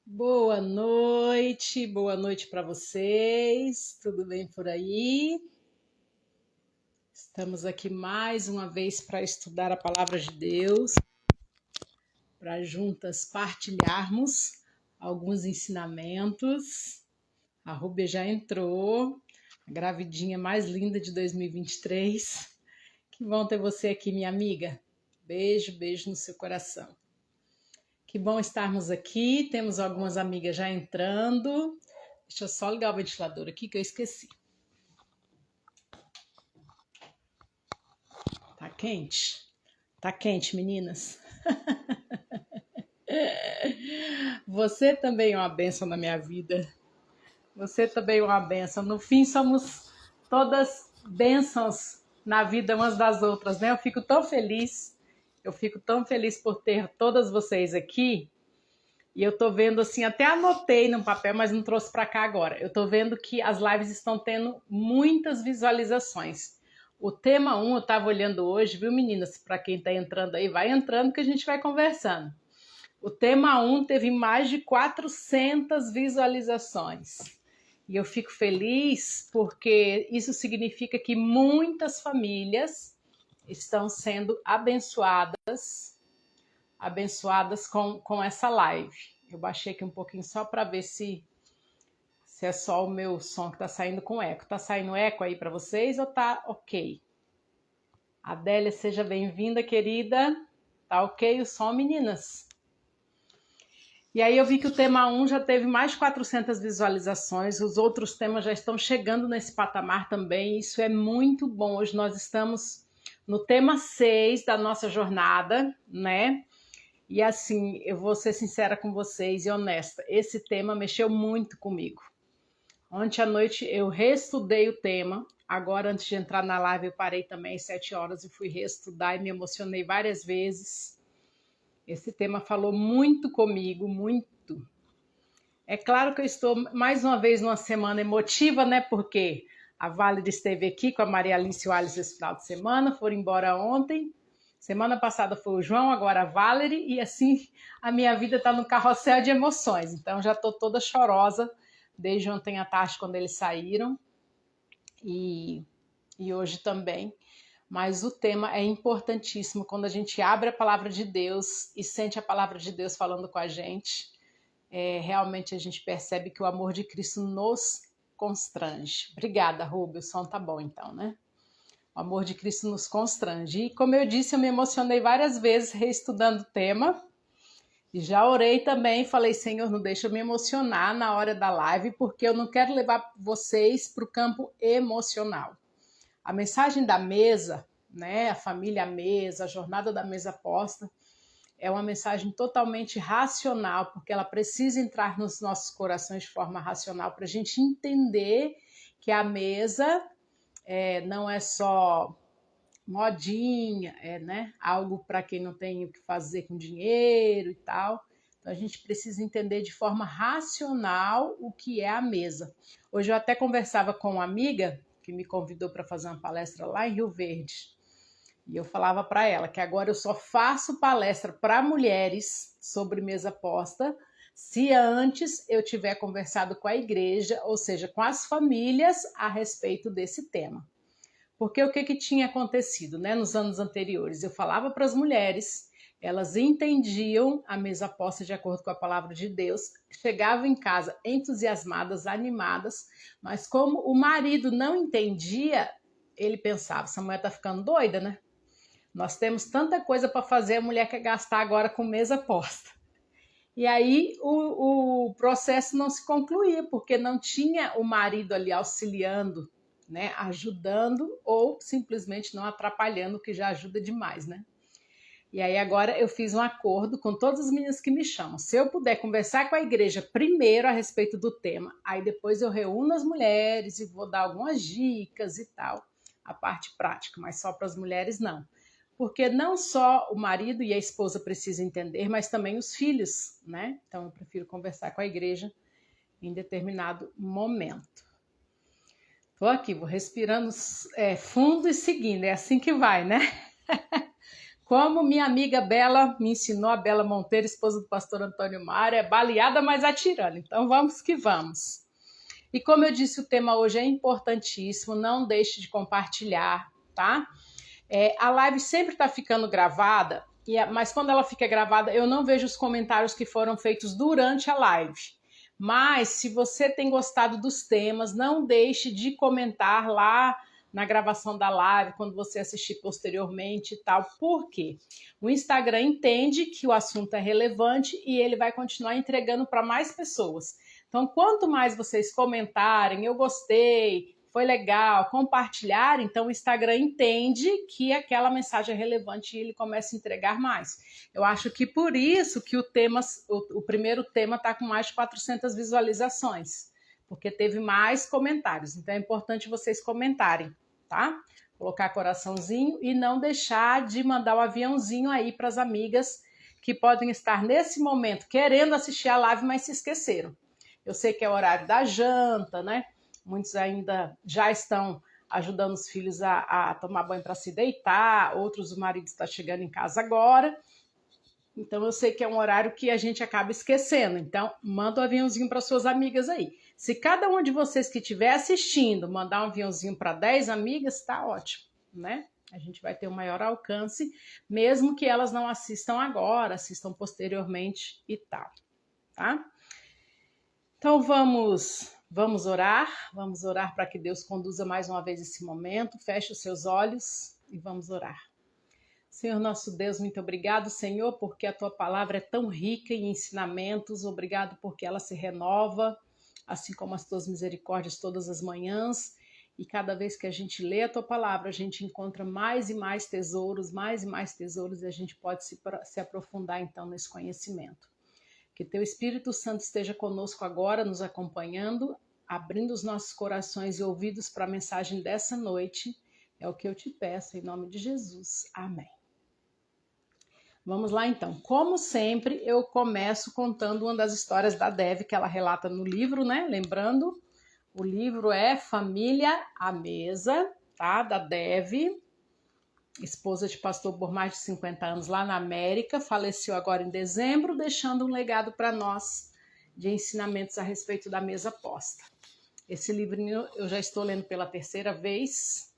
Boa noite para vocês. Tudo bem por aí? Estamos aqui mais uma vez para estudar a palavra de Deus, para juntas partilharmos alguns ensinamentos. A Rúbia já entrou, a gravidinha mais linda de 2023. Que bom ter você aqui, minha amiga. Beijo, beijo no seu coração. Que bom estarmos aqui. Temos algumas amigas já entrando. Deixa eu só ligar o ventilador aqui que eu esqueci. Tá quente? Tá quente, meninas. Você também é uma bênção na minha vida. Você também é uma bênção. No fim, somos todas bênçãos na vida umas das outras, né? Eu fico tão feliz. Eu fico tão feliz por ter todas vocês aqui. E eu tô vendo assim, até anotei no papel, mas não trouxe para cá agora. Eu tô vendo que as lives estão tendo muitas visualizações. O tema 1 eu tava olhando hoje, viu, meninas? Para quem tá entrando aí, vai entrando que a gente vai conversando. O tema 1 teve mais de 400 visualizações. E eu fico feliz porque isso significa que muitas famílias estão sendo abençoadas com essa live. Eu baixei aqui um pouquinho só para ver se é só o meu som que está saindo com eco. Tá saindo eco aí para vocês ou tá ok? Adélia, seja bem-vinda, querida. Tá ok o som, meninas? E aí eu vi que o tema 1 já teve mais de 400 visualizações, os outros temas já estão chegando nesse patamar também, isso é muito bom. Hoje nós estamos no tema 6 da nossa jornada, né? E assim, eu vou ser sincera com vocês e honesta, esse tema mexeu muito comigo. Ontem à noite eu reestudei o tema, agora antes de entrar na live eu parei também às 7 horas e fui reestudar e me emocionei várias vezes. Esse tema falou muito comigo, muito. É claro que eu estou mais uma vez numa semana emotiva, né? Porque a Válida esteve aqui com a Maria Alice e o Alice esse final de semana, foram embora ontem. Semana passada foi o João, agora a Valerie, e assim a minha vida está no carrossel de emoções. Então já estou toda chorosa desde ontem à tarde, quando eles saíram, e hoje também. Mas o tema é importantíssimo. Quando a gente abre a palavra de Deus e sente a palavra de Deus falando com a gente, realmente a gente percebe que o amor de Cristo nos constrange. Obrigada, Rubio. O som tá bom então, né? O amor de Cristo nos constrange. E como eu disse, eu me emocionei várias vezes reestudando o tema. E já orei também, falei, Senhor, não deixa eu me emocionar na hora da live, porque eu não quero levar vocês para o campo emocional. A mensagem da mesa, né, a família à mesa, a jornada da mesa posta, é uma mensagem totalmente racional, porque ela precisa entrar nos nossos corações de forma racional para a gente entender que a mesa não é só modinha, né, algo para quem não tem o que fazer com dinheiro e tal. Então a gente precisa entender de forma racional o que é a mesa. Hoje eu até conversava com uma amiga que me convidou para fazer uma palestra lá em Rio Verde. E eu falava para ela que agora eu só faço palestra para mulheres sobre mesa posta se antes eu tiver conversado com a igreja, ou seja, com as famílias a respeito desse tema. Porque o que tinha acontecido, né, nos anos anteriores? Eu falava para as mulheres, elas entendiam a mesa posta de acordo com a palavra de Deus, chegavam em casa entusiasmadas, animadas, mas como o marido não entendia, ele pensava, essa mulher está ficando doida, né? Nós temos tanta coisa para fazer, a mulher quer gastar agora com mesa posta. E aí o processo não se concluía, porque não tinha o marido ali auxiliando, né, ajudando ou simplesmente não atrapalhando, que já ajuda demais, né? E aí agora eu fiz um acordo com todas as meninas que me chamam. Se eu puder conversar com a igreja primeiro a respeito do tema, aí depois eu reúno as mulheres e vou dar algumas dicas e tal, a parte prática, mas só para as mulheres não. Porque não só o marido e a esposa precisam entender, mas também os filhos, né? Então eu prefiro conversar com a igreja em determinado momento. Tô aqui, vou respirando fundo e seguindo, é assim que vai, né? Como minha amiga Bela me ensinou, a Bela Monteiro, esposa do pastor Antônio Mário, é baleada, mas atirando. Então vamos que vamos. E como eu disse, o tema hoje é importantíssimo, não deixe de compartilhar, tá? A live sempre está ficando gravada, mas quando ela fica gravada, eu não vejo os comentários que foram feitos durante a live. Mas se você tem gostado dos temas, não deixe de comentar lá na gravação da live, quando você assistir posteriormente e tal. Por quê? O Instagram entende que o assunto é relevante e ele vai continuar entregando para mais pessoas. Então, quanto mais vocês comentarem, eu gostei, foi legal, compartilhar, então o Instagram entende que aquela mensagem é relevante e ele começa a entregar mais. Eu acho que por isso que o primeiro tema está com mais de 400 visualizações, porque teve mais comentários. Então é importante vocês comentarem, tá? Colocar coraçãozinho e não deixar de mandar o aviãozinho aí para as amigas que podem estar nesse momento querendo assistir a live, mas se esqueceram. Eu sei que é o horário da janta, né? Muitos ainda já estão ajudando os filhos a tomar banho para se deitar, outros o marido está chegando em casa agora. Então eu sei que é um horário que a gente acaba esquecendo. Então manda um aviãozinho para suas amigas aí. Se cada um de vocês que estiver assistindo mandar um aviãozinho para 10 amigas, tá ótimo, né? A gente vai ter um maior alcance, mesmo que elas não assistam agora, assistam posteriormente e tal, tá? Então vamos orar para que Deus conduza mais uma vez esse momento. Feche os seus olhos e vamos orar. Senhor nosso Deus, muito obrigado, Senhor, porque a tua palavra é tão rica em ensinamentos. Obrigado porque ela se renova, assim como as tuas misericórdias todas as manhãs. E cada vez que a gente lê a tua palavra, a gente encontra mais e mais tesouros, e a gente pode se aprofundar então nesse conhecimento. Que teu Espírito Santo esteja conosco agora, nos acompanhando, abrindo os nossos corações e ouvidos para a mensagem dessa noite. É o que eu te peço, em nome de Jesus. Amém. Vamos lá então. Como sempre, eu começo contando uma das histórias da Dev que ela relata no livro, né? Lembrando, o livro é Família à Mesa, tá? Da Dev, esposa de pastor por mais de 50 anos lá na América, faleceu agora em dezembro, deixando um legado para nós de ensinamentos a respeito da mesa posta. Esse livrinho eu já estou lendo pela terceira vez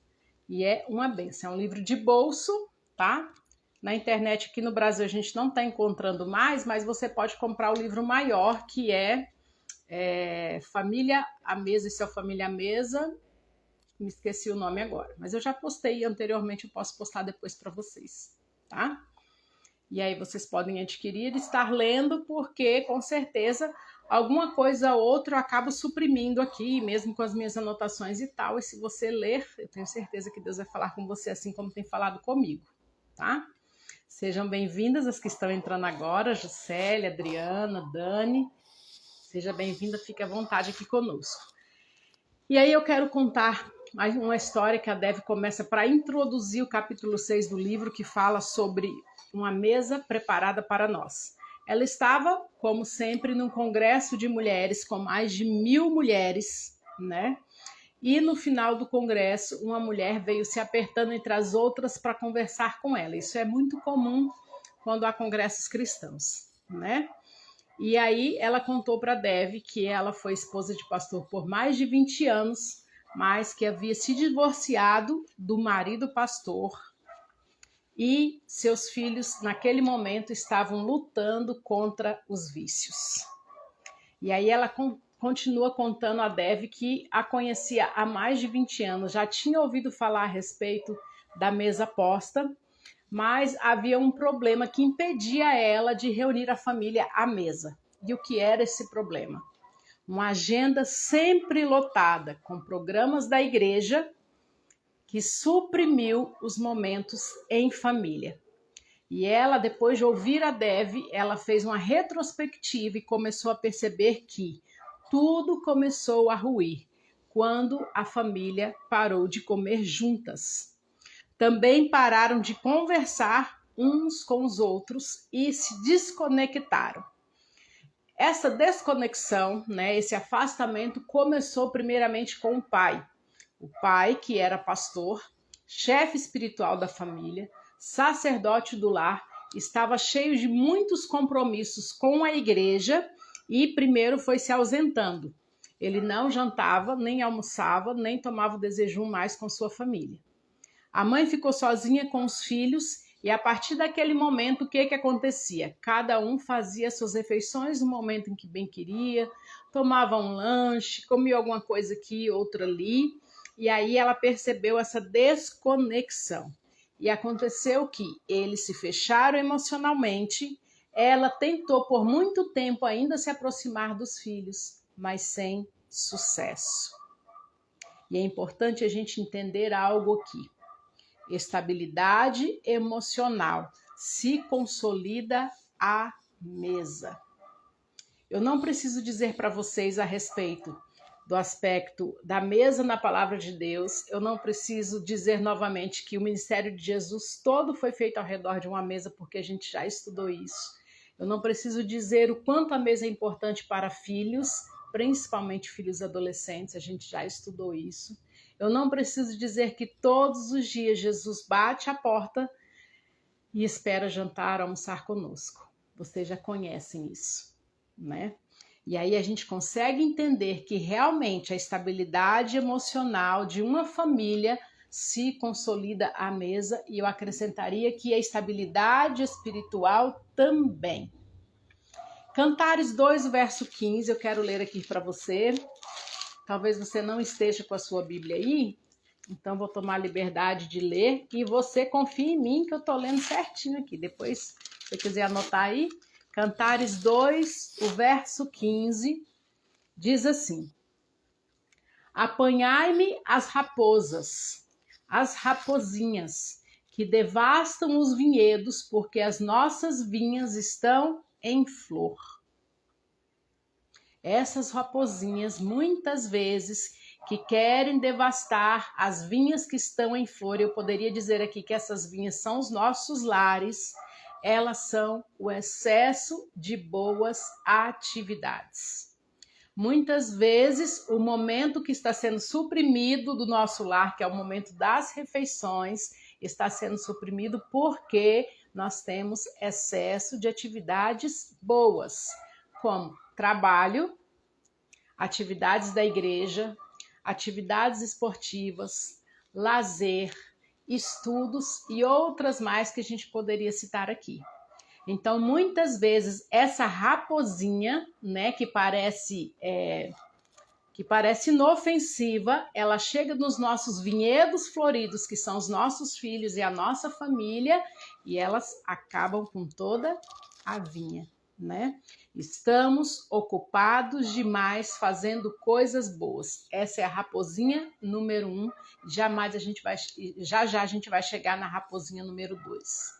e é uma benção. É um livro de bolso, tá? Na internet aqui no Brasil a gente não está encontrando mais, mas você pode comprar o livro maior, que é Família à Mesa, esse é o Família à Mesa. Me esqueci o nome agora, mas eu já postei anteriormente, eu posso postar depois para vocês, tá? E aí vocês podem adquirir e estar lendo, porque com certeza alguma coisa ou outra eu acabo suprimindo aqui, mesmo com as minhas anotações e tal, e se você ler, eu tenho certeza que Deus vai falar com você assim como tem falado comigo, tá? Sejam bem-vindas as que estão entrando agora, Juscelia, Adriana, Dani, seja bem-vinda, fique à vontade aqui conosco. E aí eu quero contar uma história que a Dev começa para introduzir o capítulo 6 do livro, que fala sobre uma mesa preparada para nós. Ela estava, como sempre, num congresso de mulheres com mais de 1000 mulheres, né? E no final do congresso, uma mulher veio se apertando entre as outras para conversar com ela. Isso é muito comum quando há congressos cristãos, né? E aí ela contou para a Dev que ela foi esposa de pastor por mais de 20 anos, mas que havia se divorciado do marido pastor e seus filhos, naquele momento, estavam lutando contra os vícios. E aí ela continua contando a Dev que a conhecia há mais de 20 anos, já tinha ouvido falar a respeito da mesa posta, mas havia um problema que impedia ela de reunir a família à mesa. E o que era esse problema? Uma agenda sempre lotada, com programas da igreja, que suprimiu os momentos em família. E ela, depois de ouvir a Dev, ela fez uma retrospectiva e começou a perceber que tudo começou a ruir quando a família parou de comer juntas. Também pararam de conversar uns com os outros e se desconectaram. Essa desconexão, né, esse afastamento começou primeiramente com o pai. O pai, que era pastor, chefe espiritual da família, sacerdote do lar, estava cheio de muitos compromissos com a igreja e primeiro foi se ausentando. Ele não jantava, nem almoçava, nem tomava o desejum mais com sua família. A mãe ficou sozinha com os filhos e a partir daquele momento o que acontecia? Cada um fazia suas refeições no momento em que bem queria, tomava um lanche, comia alguma coisa aqui, outra ali, e aí ela percebeu essa desconexão. E aconteceu que eles se fecharam emocionalmente, ela tentou por muito tempo ainda se aproximar dos filhos, mas sem sucesso. E é importante a gente entender algo aqui. Estabilidade emocional se consolida à mesa. Eu não preciso dizer para vocês a respeito do aspecto da mesa na palavra de Deus. Eu não preciso dizer novamente que o ministério de Jesus todo foi feito ao redor de uma mesa, porque a gente já estudou isso. Eu não preciso dizer o quanto a mesa é importante para filhos, principalmente filhos adolescentes, a gente já estudou isso. Eu não preciso dizer que todos os dias Jesus bate a porta e espera jantar, almoçar conosco. Vocês já conhecem isso, né? E aí a gente consegue entender que realmente a estabilidade emocional de uma família se consolida à mesa, e eu acrescentaria que a estabilidade espiritual também. Cantares 2, verso 15, eu quero ler aqui para você. Talvez você não esteja com a sua Bíblia aí, então vou tomar a liberdade de ler e você confie em mim que eu estou lendo certinho aqui. Depois, se você quiser anotar aí, Cantares 2, o verso 15, diz assim: apanhai-me as raposas, as rapozinhas, que devastam os vinhedos, porque as nossas vinhas estão em flor. Essas rapozinhas, muitas vezes, que querem devastar as vinhas que estão em flor, eu poderia dizer aqui que essas vinhas são os nossos lares, elas são o excesso de boas atividades. Muitas vezes, o momento que está sendo suprimido do nosso lar, que é o momento das refeições, está sendo suprimido porque nós temos excesso de atividades boas, como trabalho, atividades da igreja, atividades esportivas, lazer, estudos e outras mais que a gente poderia citar aqui. Então, muitas vezes, essa raposinha, né, que parece inofensiva, ela chega nos nossos vinhedos floridos, que são os nossos filhos e a nossa família, e elas acabam com toda a vinha, né? Estamos ocupados demais fazendo coisas boas. Essa é a raposinha número 1. Já a gente vai chegar na raposinha número 2.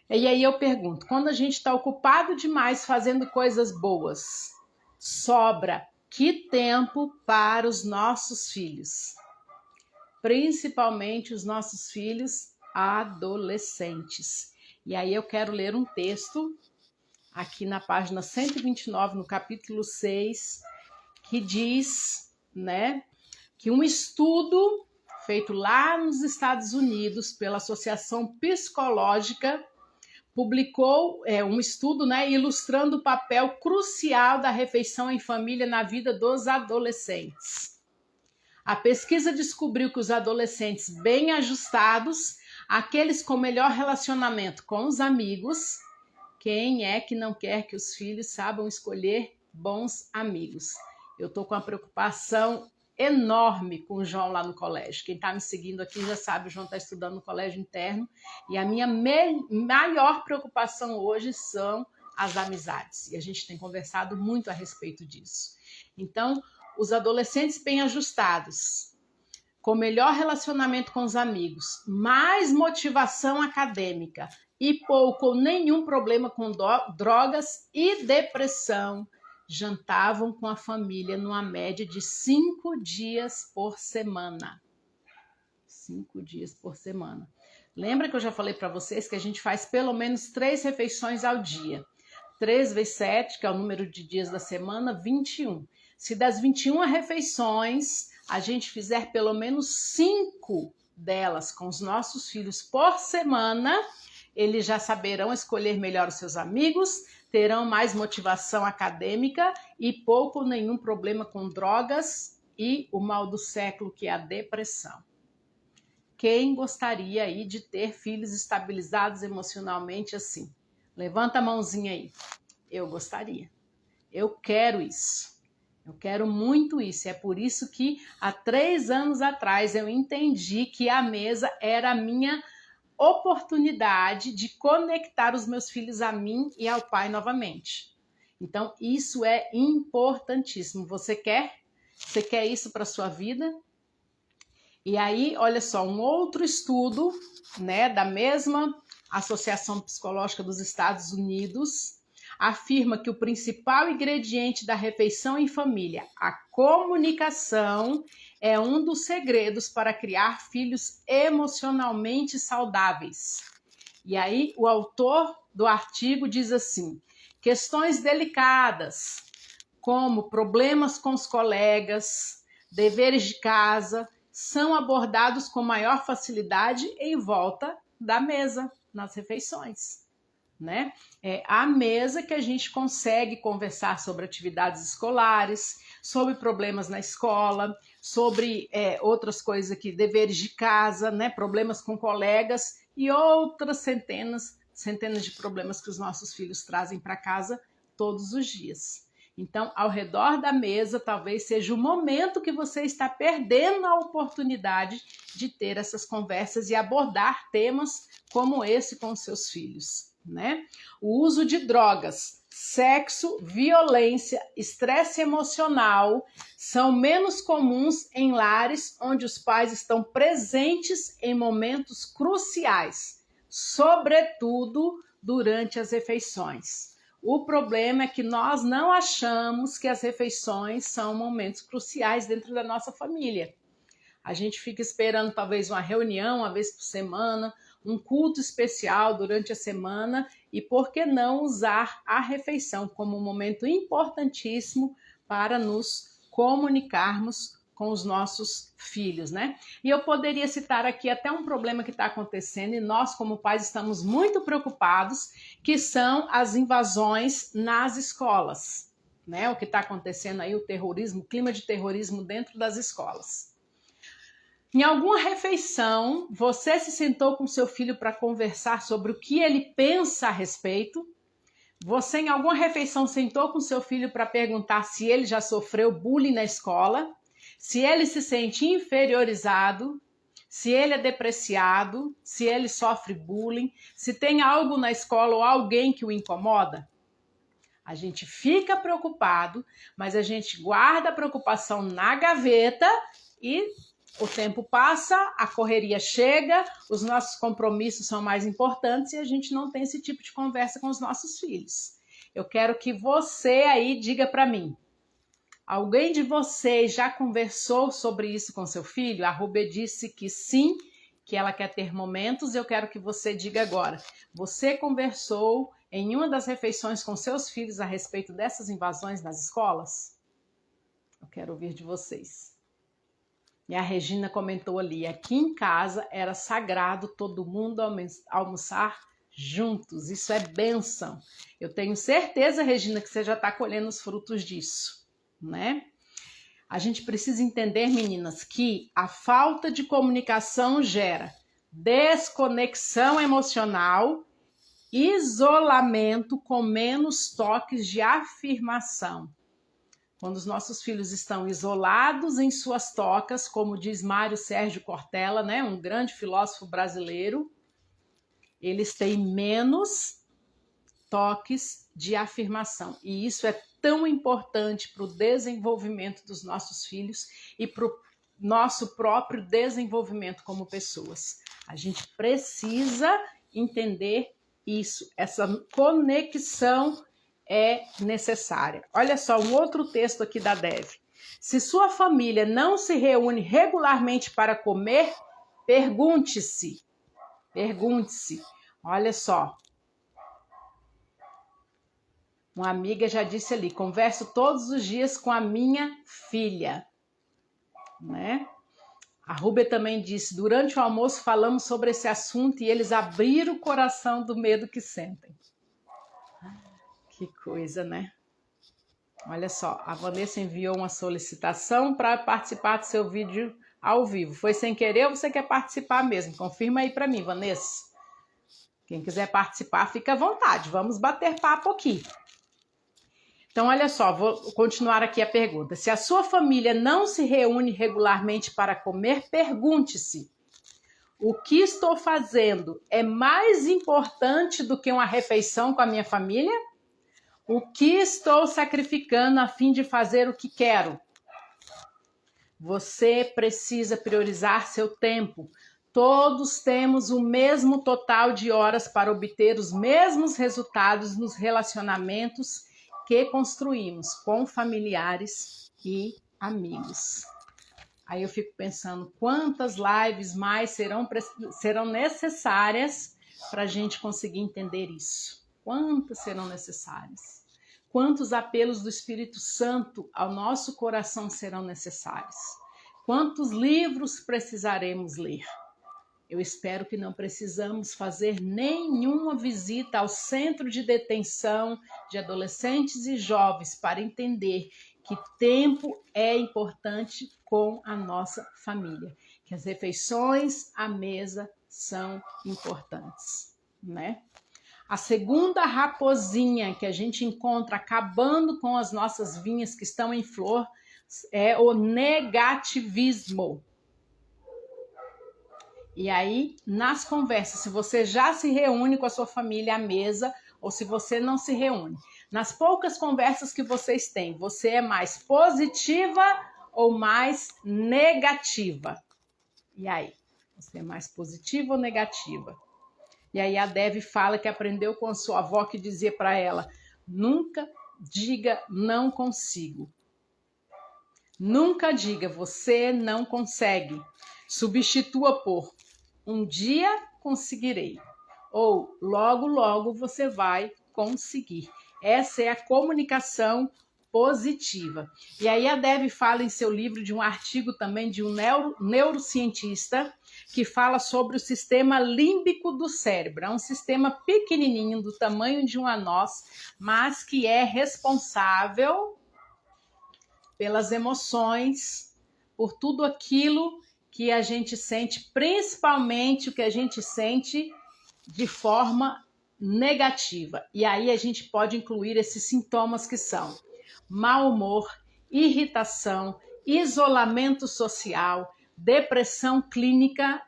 E aí eu pergunto, quando a gente está ocupado demais fazendo coisas boas, sobra que tempo para os nossos filhos? Principalmente os nossos filhos adolescentes. E aí eu quero ler um texto aqui na página 129, no capítulo 6, que diz, né, que um estudo feito lá nos Estados Unidos pela Associação Psicológica publicou um estudo, né, ilustrando o papel crucial da refeição em família na vida dos adolescentes. A pesquisa descobriu que os adolescentes bem ajustados, aqueles com melhor relacionamento com os amigos, quem é que não quer que os filhos saibam escolher bons amigos? Eu estou com uma preocupação enorme com o João lá no colégio. Quem está me seguindo aqui já sabe, o João está estudando no colégio interno e a minha maior preocupação hoje são as amizades. E a gente tem conversado muito a respeito disso. Então, os adolescentes bem ajustados, com melhor relacionamento com os amigos, mais motivação acadêmica e pouco ou nenhum problema com drogas e depressão, jantavam com a família numa média de 5 dias por semana. 5 dias por semana. Lembra que eu já falei para vocês que a gente faz pelo menos 3 refeições ao dia. 3 vezes 7, que é o número de dias da semana, 21. Se das 21 refeições a gente fizer pelo menos 5 delas com os nossos filhos por semana, eles já saberão escolher melhor os seus amigos, terão mais motivação acadêmica e pouco ou nenhum problema com drogas e o mal do século, que é a depressão. Quem gostaria aí de ter filhos estabilizados emocionalmente assim? Levanta a mãozinha aí. Eu gostaria. Eu quero isso. Eu quero muito isso. É por isso que há 3 anos atrás eu entendi que a mesa era a minha oportunidade de conectar os meus filhos a mim e ao Pai novamente. Então, isso é importantíssimo. Você quer? Você quer isso para a sua vida? E aí, olha só, um outro estudo, né, da mesma Associação Psicológica dos Estados Unidos, afirma que o principal ingrediente da refeição em família, a comunicação, é um dos segredos para criar filhos emocionalmente saudáveis. E aí, o autor do artigo diz assim: questões delicadas, como problemas com os colegas, deveres de casa, são abordados com maior facilidade em volta da mesa, nas refeições, né? É a mesa que a gente consegue conversar sobre atividades escolares, sobre problemas na escola, sobre outras coisas aqui, deveres de casa, né? Problemas com colegas e outras centenas de problemas que os nossos filhos trazem para casa todos os dias. Então, ao redor da mesa, talvez seja o momento que você está perdendo a oportunidade de ter essas conversas e abordar temas como esse com seus filhos, né? O uso de drogas, sexo, violência, estresse emocional são menos comuns em lares onde os pais estão presentes em momentos cruciais, sobretudo durante as refeições. O problema é que nós não achamos que as refeições são momentos cruciais dentro da nossa família. A gente fica esperando talvez uma reunião uma vez por semana, um culto especial durante a semana e por que não usar a refeição como um momento importantíssimo para nos comunicarmos com os nossos filhos, né? E eu poderia citar aqui até um problema que está acontecendo e nós, como pais, estamos muito preocupados, que são as invasões nas escolas, né? O que está acontecendo aí, o terrorismo, o clima de terrorismo dentro das escolas. Em alguma refeição, você se sentou com seu filho para conversar sobre o que ele pensa a respeito? Você, em alguma refeição, sentou com seu filho para perguntar se ele já sofreu bullying na escola? Se ele se sente inferiorizado, se ele é depreciado, se ele sofre bullying, se tem algo na escola ou alguém que o incomoda? A gente fica preocupado, mas a gente guarda a preocupação na gaveta e o tempo passa, a correria chega, os nossos compromissos são mais importantes e a gente não tem esse tipo de conversa com os nossos filhos. Eu quero que você aí diga para mim, alguém de vocês já conversou sobre isso com seu filho? A Rubê disse que sim, que ela quer ter momentos. Eu quero que você diga agora. Você conversou em uma das refeições com seus filhos a respeito dessas invasões nas escolas? Eu quero ouvir de vocês. E a Regina comentou ali, aqui em casa era sagrado todo mundo almoçar juntos. Isso é bênção. Eu tenho certeza, Regina, que você já está colhendo os frutos disso, né? A gente precisa entender, meninas, que a falta de comunicação gera desconexão emocional, isolamento com menos toques de afirmação. Quando os nossos filhos estão isolados em suas tocas, como diz Mário Sérgio Cortella, né, um grande filósofo brasileiro, eles têm menos toques de afirmação. E isso é tão importante para o desenvolvimento dos nossos filhos e para o nosso próprio desenvolvimento como pessoas. A gente precisa entender isso, essa conexão é necessária. Olha só, um outro texto aqui da Dev. Se sua família não se reúne regularmente para comer, pergunte-se. Olha só. Uma amiga já disse ali, converso todos os dias com a minha filha, né? A Rúbia também disse, durante o almoço falamos sobre esse assunto e eles abriram o coração do medo que sentem. Que coisa, né? Olha só, a Vanessa enviou uma solicitação para participar do seu vídeo ao vivo. Foi sem querer ou você quer participar mesmo? Confirma aí para mim, Vanessa. Quem quiser participar, fica à vontade. Vamos bater papo aqui. Então, olha só, vou continuar aqui a pergunta. Se a sua família não se reúne regularmente para comer, pergunte-se: o que estou fazendo é mais importante do que uma refeição com a minha família? O que estou sacrificando a fim de fazer o que quero? Você precisa priorizar seu tempo. Todos temos o mesmo total de horas para obter os mesmos resultados nos relacionamentos que construímos com familiares e amigos. Aí eu fico pensando quantas lives mais serão necessárias para a gente conseguir entender isso. Quantas serão necessárias? Quantos apelos do Espírito Santo ao nosso coração serão necessários? Quantos livros precisaremos ler? Eu espero que não precisamos fazer nenhuma visita ao centro de detenção de adolescentes e jovens para entender que tempo é importante com a nossa família, que as refeições à mesa são importantes, né? A segunda raposinha que a gente encontra acabando com as nossas vinhas que estão em flor é o negativismo. E aí, nas conversas, se você já se reúne com a sua família à mesa ou se você não se reúne, nas poucas conversas que vocês têm, você é mais positiva ou mais negativa? E aí, você é mais positiva ou negativa? E aí a Dev fala que aprendeu com a sua avó que dizia para ela, nunca diga não consigo. Nunca diga você não consegue. Substitua por um dia conseguirei. Ou logo, logo você vai conseguir. Essa é a comunicação positiva. E aí a Dev fala em seu livro de um artigo também de um neurocientista que fala sobre o sistema límbico do cérebro. É um sistema pequenininho, do tamanho de uma noz, mas que é responsável pelas emoções, por tudo aquilo que a gente sente, principalmente o que a gente sente de forma negativa. E aí a gente pode incluir esses sintomas que são mau humor, irritação, isolamento social, depressão clínica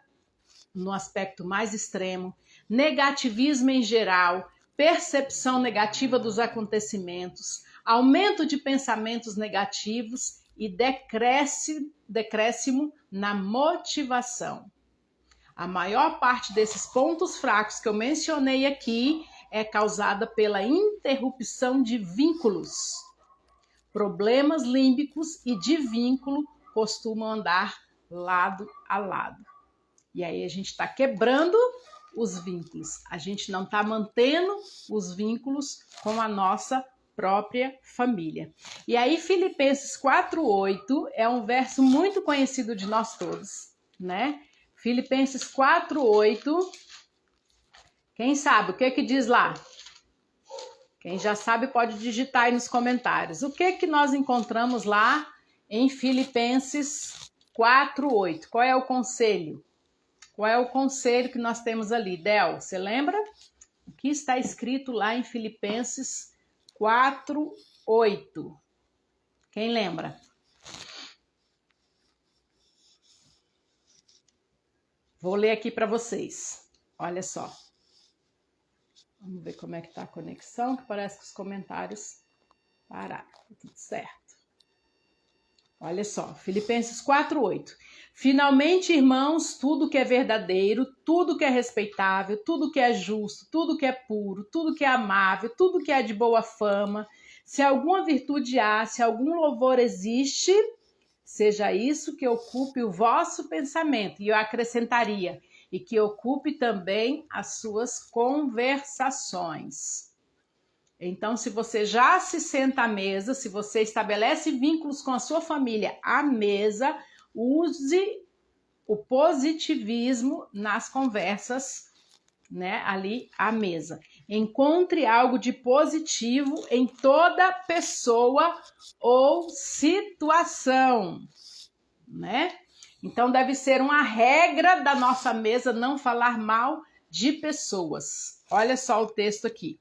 no aspecto mais extremo, negativismo em geral, percepção negativa dos acontecimentos, aumento de pensamentos negativos e decréscimo na motivação. A maior parte desses pontos fracos que eu mencionei aqui é causada pela interrupção de vínculos. Problemas límbicos e de vínculo costumam andar lado a lado. E aí a gente está quebrando os vínculos. A gente não está mantendo os vínculos com a nossa própria família. E aí Filipenses 4:8 é um verso muito conhecido de nós todos, né? Filipenses 4:8. Quem sabe o que diz lá? Quem já sabe pode digitar aí nos comentários. O que nós encontramos lá em Filipenses 4:8? Qual é o conselho? Qual é o conselho que nós temos ali? Del, você lembra? O que está escrito lá em Filipenses 4:8? Quem lembra? Vou ler aqui para vocês. Olha só. Vamos ver como é que tá a conexão, que parece que os comentários pararam. Tudo certo. Olha só, Filipenses 4:8. Finalmente, irmãos, tudo que é verdadeiro, tudo que é respeitável, tudo que é justo, tudo que é puro, tudo que é amável, tudo que é de boa fama, se alguma virtude há, se algum louvor existe, seja isso que ocupe o vosso pensamento. E eu acrescentaria, e que ocupe também as suas conversações. Então, se você já se senta à mesa, se você estabelece vínculos com a sua família à mesa, use o positivismo nas conversas, né, ali à mesa. Encontre algo de positivo em toda pessoa ou situação, né? Então deve ser uma regra da nossa mesa não falar mal de pessoas. Olha só o texto aqui.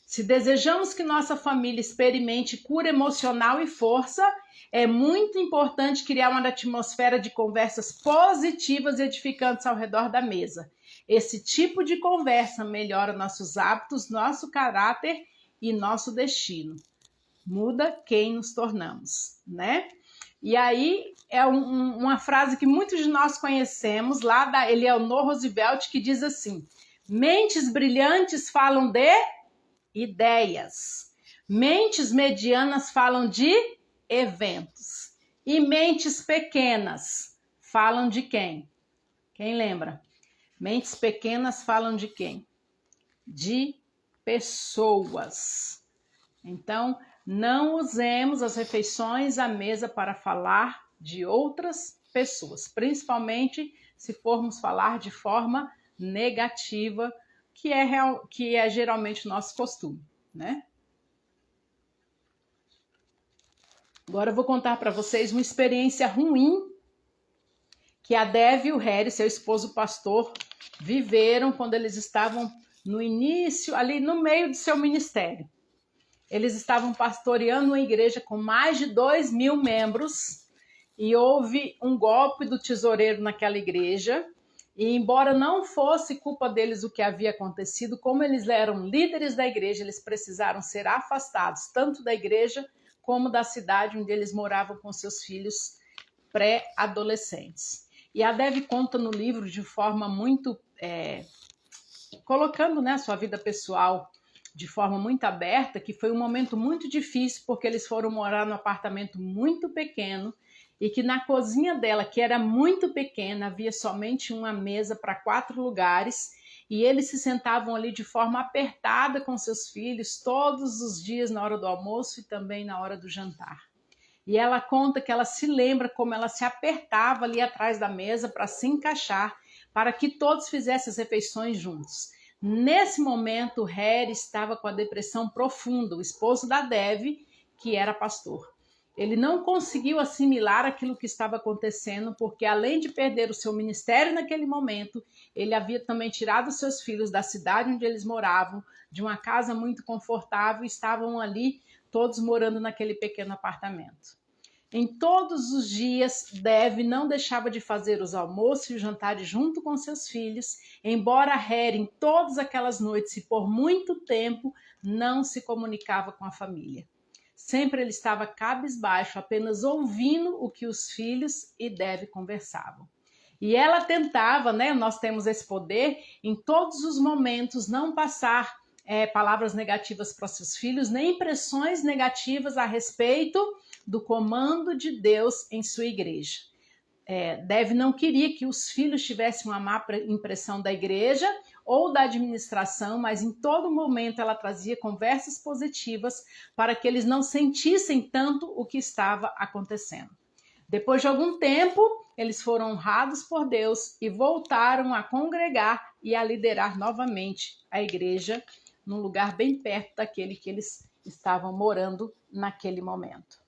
Se desejamos que nossa família experimente cura emocional e força, é muito importante criar uma atmosfera de conversas positivas e edificantes ao redor da mesa. Esse tipo de conversa melhora nossos hábitos, nosso caráter e nosso destino. Muda quem nos tornamos, né? E aí é uma frase que muitos de nós conhecemos, lá da Eleanor Roosevelt, que diz assim: mentes brilhantes falam de ideias, mentes medianas falam de eventos e mentes pequenas falam de quem? Quem lembra? Mentes pequenas falam de quem? De pessoas. Então, não usemos as refeições à mesa para falar de outras pessoas, principalmente se formos falar de forma negativa, que é geralmente o nosso costume, né? Agora eu vou contar para vocês uma experiência ruim que a Dev e o Harry, seu esposo pastor, viveram quando eles estavam no início, ali no meio do seu ministério. Eles estavam pastoreando uma igreja com mais de 2.000 membros e houve um golpe do tesoureiro naquela igreja. E embora não fosse culpa deles o que havia acontecido, como eles eram líderes da igreja, eles precisaram ser afastados tanto da igreja como da cidade onde eles moravam com seus filhos pré-adolescentes. E a Dev conta no livro de forma muito... colocando, né, sua vida pessoal de forma muito aberta, que foi um momento muito difícil, porque eles foram morar num apartamento muito pequeno e que na cozinha dela, que era muito pequena, havia somente uma mesa para 4 lugares e eles se sentavam ali de forma apertada com seus filhos todos os dias na hora do almoço e também na hora do jantar. E ela conta que ela se lembra como ela se apertava ali atrás da mesa para se encaixar, para que todos fizessem as refeições juntos. Nesse momento, o Harry estava com a depressão profunda, o esposo da Dev, que era pastor. Ele não conseguiu assimilar aquilo que estava acontecendo, porque além de perder o seu ministério naquele momento, ele havia também tirado seus filhos da cidade onde eles moravam, de uma casa muito confortável, e estavam ali todos morando naquele pequeno apartamento. Em todos os dias, Dev não deixava de fazer os almoços e os jantares junto com seus filhos, embora Harry, em todas aquelas noites e por muito tempo, não se comunicava com a família. Sempre ele estava cabisbaixo, apenas ouvindo o que os filhos e Dev conversavam. E ela tentava, né? Nós temos esse poder, em todos os momentos, não passar palavras negativas para seus filhos, nem impressões negativas a respeito do comando de Deus em sua igreja. Dev não queria que os filhos tivessem uma má impressão da igreja ou da administração, mas em todo momento ela trazia conversas positivas para que eles não sentissem tanto o que estava acontecendo. Depois de algum tempo, eles foram honrados por Deus e voltaram a congregar e a liderar novamente a igreja num lugar bem perto daquele que eles estavam morando naquele momento.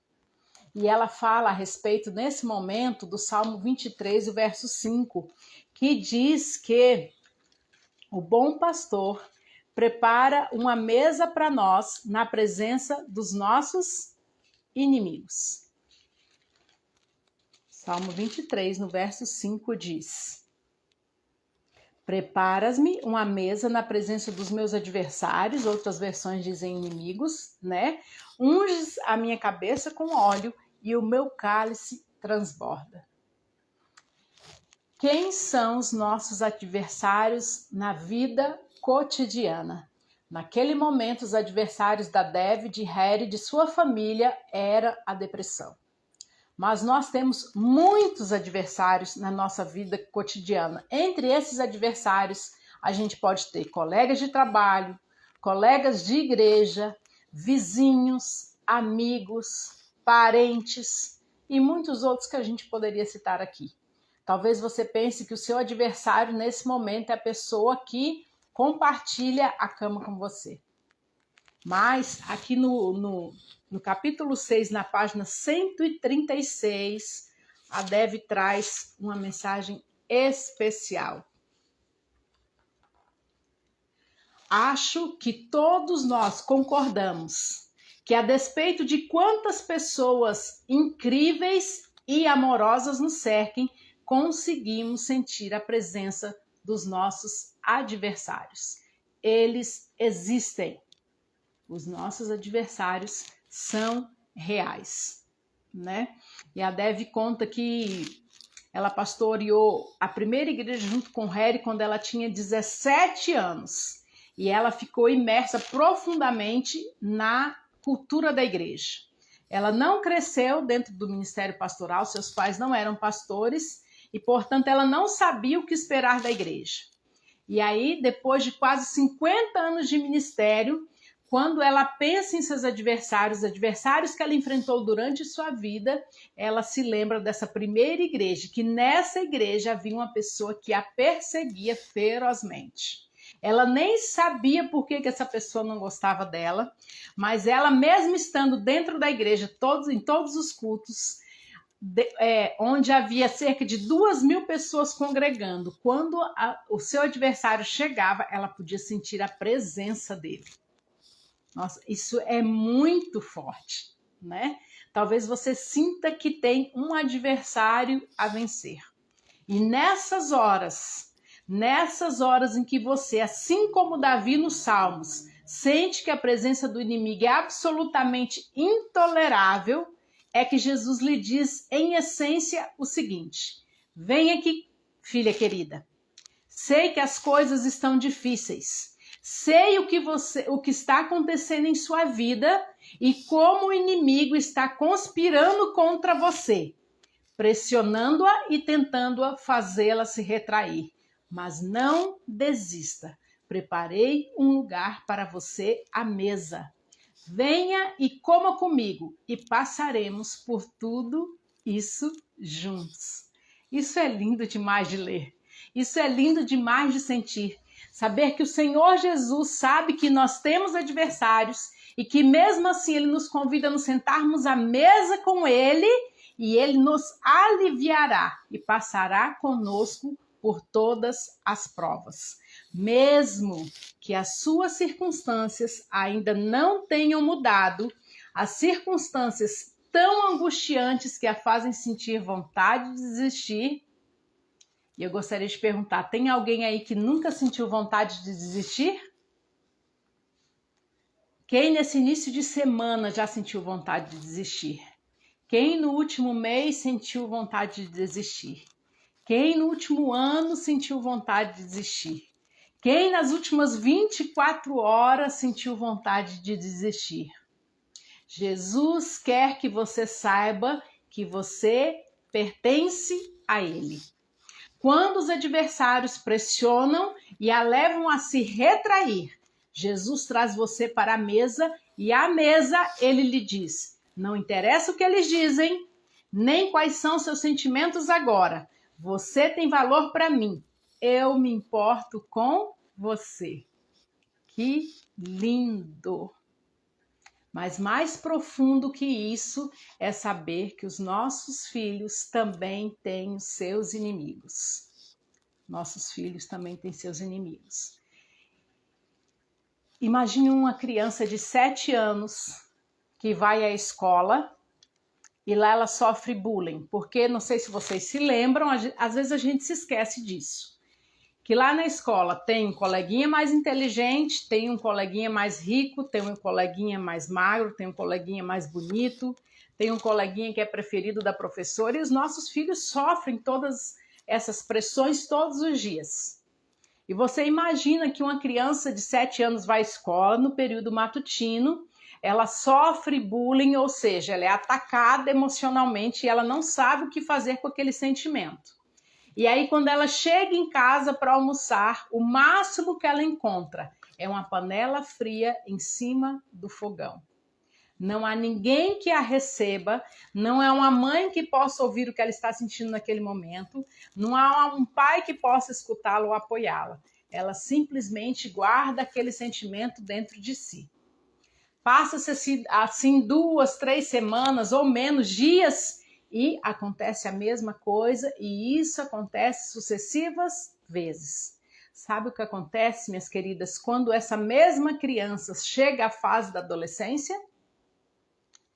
E ela fala a respeito, nesse momento, do Salmo 23, o verso 5, que diz que o bom pastor prepara uma mesa para nós na presença dos nossos inimigos. Salmo 23, no verso 5, diz: preparas-me uma mesa na presença dos meus adversários, outras versões dizem inimigos, né? Unges a minha cabeça com óleo e o meu cálice transborda. Quem são os nossos adversários na vida cotidiana? Naquele momento, os adversários da Dev, de Harry, de sua família, era a depressão. Mas nós temos muitos adversários na nossa vida cotidiana. Entre esses adversários, a gente pode ter colegas de trabalho, colegas de igreja, vizinhos, amigos, parentes e muitos outros que a gente poderia citar aqui. Talvez você pense que o seu adversário nesse momento é a pessoa que compartilha a cama com você. Mas aqui no capítulo 6, na página 136, a Dev traz uma mensagem especial. Acho que todos nós concordamos que, a despeito de quantas pessoas incríveis e amorosas nos cerquem, conseguimos sentir a presença dos nossos adversários. Eles existem. Os nossos adversários são reais, né? E a Dev conta que ela pastoreou a primeira igreja junto com Harry quando ela tinha 17 anos. E ela ficou imersa profundamente na cultura da igreja. Ela não cresceu dentro do ministério pastoral, seus pais não eram pastores e, portanto, ela não sabia o que esperar da igreja. E aí, depois de quase 50 anos de ministério, quando ela pensa em seus adversários, adversários que ela enfrentou durante sua vida, ela se lembra dessa primeira igreja, que nessa igreja havia uma pessoa que a perseguia ferozmente. Ela nem sabia por que essa pessoa não gostava dela, mas ela, mesmo estando dentro da igreja, em todos os cultos, onde havia cerca de 2.000 pessoas congregando, quando o seu adversário chegava, ela podia sentir a presença dele. Nossa, isso é muito forte, né? Talvez você sinta que tem um adversário a vencer. E nessas horas em que você, assim como Davi nos Salmos, sente que a presença do inimigo é absolutamente intolerável, é que Jesus lhe diz, em essência, o seguinte: vem aqui, filha querida. Sei que as coisas estão difíceis. Sei o que está acontecendo em sua vida e como o inimigo está conspirando contra você, pressionando-a e tentando-a fazê-la se retrair. Mas não desista. Preparei um lugar para você à mesa. Venha e coma comigo e passaremos por tudo isso juntos. Isso é lindo demais de ler. Isso é lindo demais de sentir. Saber que o Senhor Jesus sabe que nós temos adversários e que mesmo assim Ele nos convida a nos sentarmos à mesa com Ele e Ele nos aliviará e passará conosco por todas as provas. Mesmo que as suas circunstâncias ainda não tenham mudado, as circunstâncias tão angustiantes que a fazem sentir vontade de desistir. E eu gostaria de perguntar, tem alguém aí que nunca sentiu vontade de desistir? Quem nesse início de semana já sentiu vontade de desistir? Quem no último mês sentiu vontade de desistir? Quem no último ano sentiu vontade de desistir? Quem nas últimas 24 horas sentiu vontade de desistir? Jesus quer que você saiba que você pertence a Ele. Quando os adversários pressionam e a levam a se retrair, Jesus traz você para a mesa e à mesa Ele lhe diz: não interessa o que eles dizem, nem quais são seus sentimentos agora. Você tem valor para mim. Eu me importo com você. Que lindo! Mas mais profundo que isso é saber que os nossos filhos também têm os seus inimigos. Nossos filhos também têm seus inimigos. Imagine uma criança de 7 anos que vai à escola e lá ela sofre bullying, porque não sei se vocês se lembram, às vezes a gente se esquece disso. Que lá na escola tem um coleguinha mais inteligente, tem um coleguinha mais rico, tem um coleguinha mais magro, tem um coleguinha mais bonito, tem um coleguinha que é preferido da professora e os nossos filhos sofrem todas essas pressões todos os dias. E você imagina que uma criança de 7 anos vai à escola no período matutino, ela sofre bullying, ou seja, ela é atacada emocionalmente e ela não sabe o que fazer com aquele sentimento. E aí, quando ela chega em casa para almoçar, o máximo que ela encontra é uma panela fria em cima do fogão. Não há ninguém que a receba, não é uma mãe que possa ouvir o que ela está sentindo naquele momento, não há um pai que possa escutá-la ou apoiá-la. Ela simplesmente guarda aquele sentimento dentro de si. Passa-se assim 2, 3 semanas ou menos dias e acontece a mesma coisa, e isso acontece sucessivas vezes. Sabe o que acontece, minhas queridas, quando essa mesma criança chega à fase da adolescência?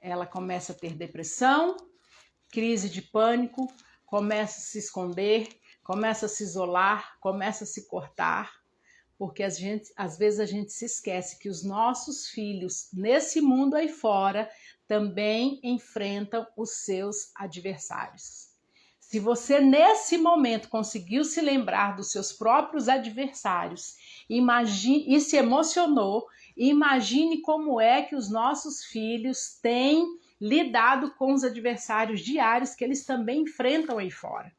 Ela começa a ter depressão, crise de pânico, começa a se esconder, começa a se isolar, começa a se cortar, porque às vezes a gente se esquece que os nossos filhos, nesse mundo aí fora, também enfrentam os seus adversários. Se você, nesse momento, conseguiu se lembrar dos seus próprios adversários e se emocionou, imagine como é que os nossos filhos têm lidado com os adversários diários que eles também enfrentam aí fora.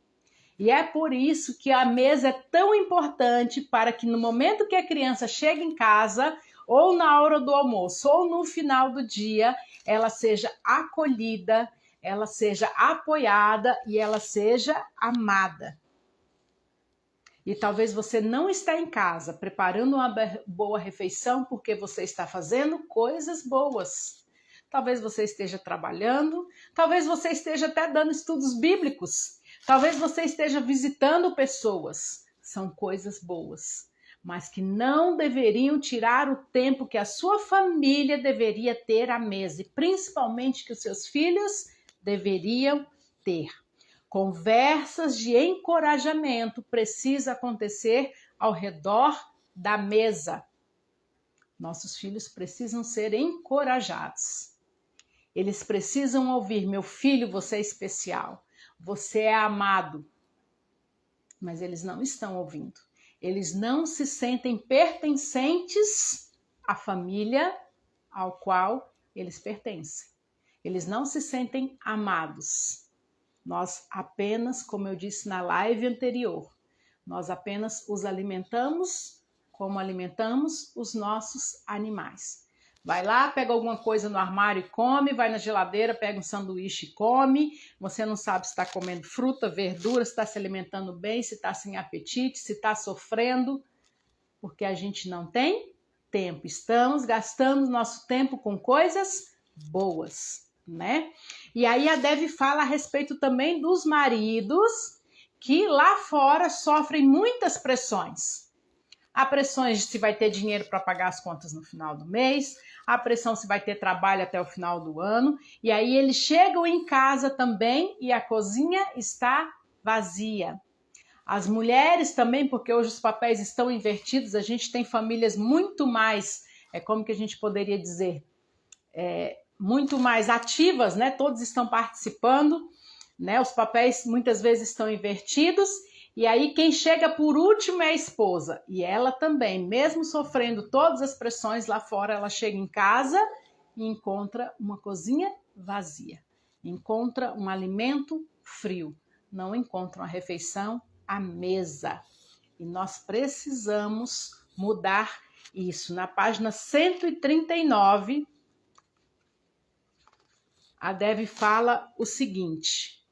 E é por isso que a mesa é tão importante, para que no momento que a criança chega em casa, ou na hora do almoço, ou no final do dia, ela seja acolhida, ela seja apoiada e ela seja amada. E talvez você não está em casa preparando uma boa refeição porque você está fazendo coisas boas. Talvez você esteja trabalhando, talvez você esteja até dando estudos bíblicos, talvez você esteja visitando pessoas. São coisas boas, mas que não deveriam tirar o tempo que a sua família deveria ter à mesa, e principalmente que os seus filhos deveriam ter. Conversas de encorajamento precisam acontecer ao redor da mesa. Nossos filhos precisam ser encorajados. Eles precisam ouvir: meu filho, você é especial, você é amado. Mas eles não estão ouvindo. Eles não se sentem pertencentes à família ao qual eles pertencem. Eles não se sentem amados. Nós apenas, como eu disse na live anterior, nós apenas os alimentamos como alimentamos os nossos animais. Vai lá, pega alguma coisa no armário e come, vai na geladeira, pega um sanduíche e come. Você não sabe se está comendo fruta, verdura, se está se alimentando bem, se está sem apetite, se está sofrendo, porque a gente não tem tempo. Estamos gastando nosso tempo com coisas boas, né? E aí a Dev fala a respeito também dos maridos que lá fora sofrem muitas pressões. Há pressões de se vai ter dinheiro para pagar as contas no final do mês, há pressão se vai ter trabalho até o final do ano, e aí eles chegam em casa também e a cozinha está vazia. As mulheres também, porque hoje os papéis estão invertidos, a gente tem famílias muito mais, como que a gente poderia dizer, muito mais ativas, né? Todos estão participando, né? Os papéis muitas vezes estão invertidos, e aí quem chega por último é a esposa, e ela também, mesmo sofrendo todas as pressões lá fora, ela chega em casa e encontra uma cozinha vazia, encontra um alimento frio, não encontra uma refeição à mesa. E nós precisamos mudar isso. Na página 139, a Dev fala o seguinte: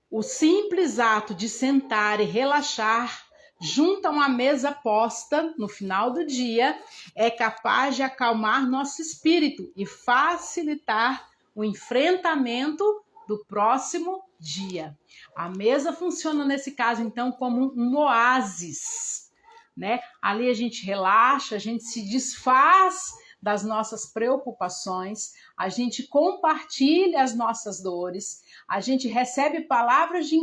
o simples ato de sentar e relaxar junto a uma mesa posta no final do dia é capaz de acalmar nosso espírito e facilitar o enfrentamento do próximo dia. A mesa funciona nesse caso, então, como um oásis, né? Ali a gente relaxa, a gente se desfaz das nossas preocupações, a gente compartilha as nossas dores, a gente recebe palavras de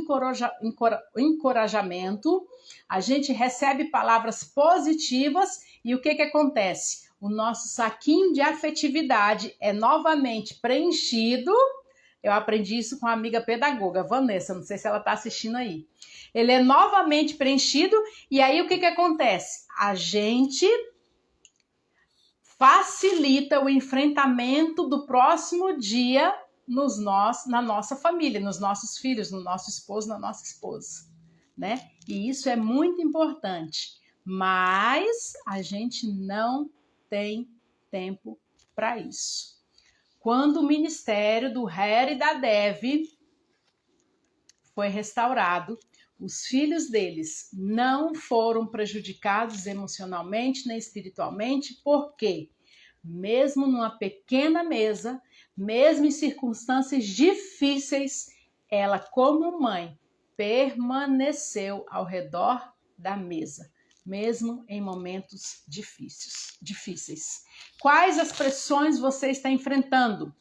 encorajamento, a gente recebe palavras positivas, e o que acontece? O nosso saquinho de afetividade é novamente preenchido. Eu aprendi isso com a amiga pedagoga, Vanessa, não sei se ela está assistindo aí. Ele é novamente preenchido, e aí o que acontece? A gente facilita o enfrentamento do próximo dia na nossa família, nos nossos filhos, no nosso esposo, na nossa esposa, né? E isso é muito importante, mas a gente não tem tempo para isso. Quando o ministério do Harry e da Dev foi restaurado, os filhos deles não foram prejudicados emocionalmente nem espiritualmente, porque mesmo numa pequena mesa, mesmo em circunstâncias difíceis, ela, como mãe, permaneceu ao redor da mesa, mesmo em momentos difíceis. Quais as pressões você está enfrentando?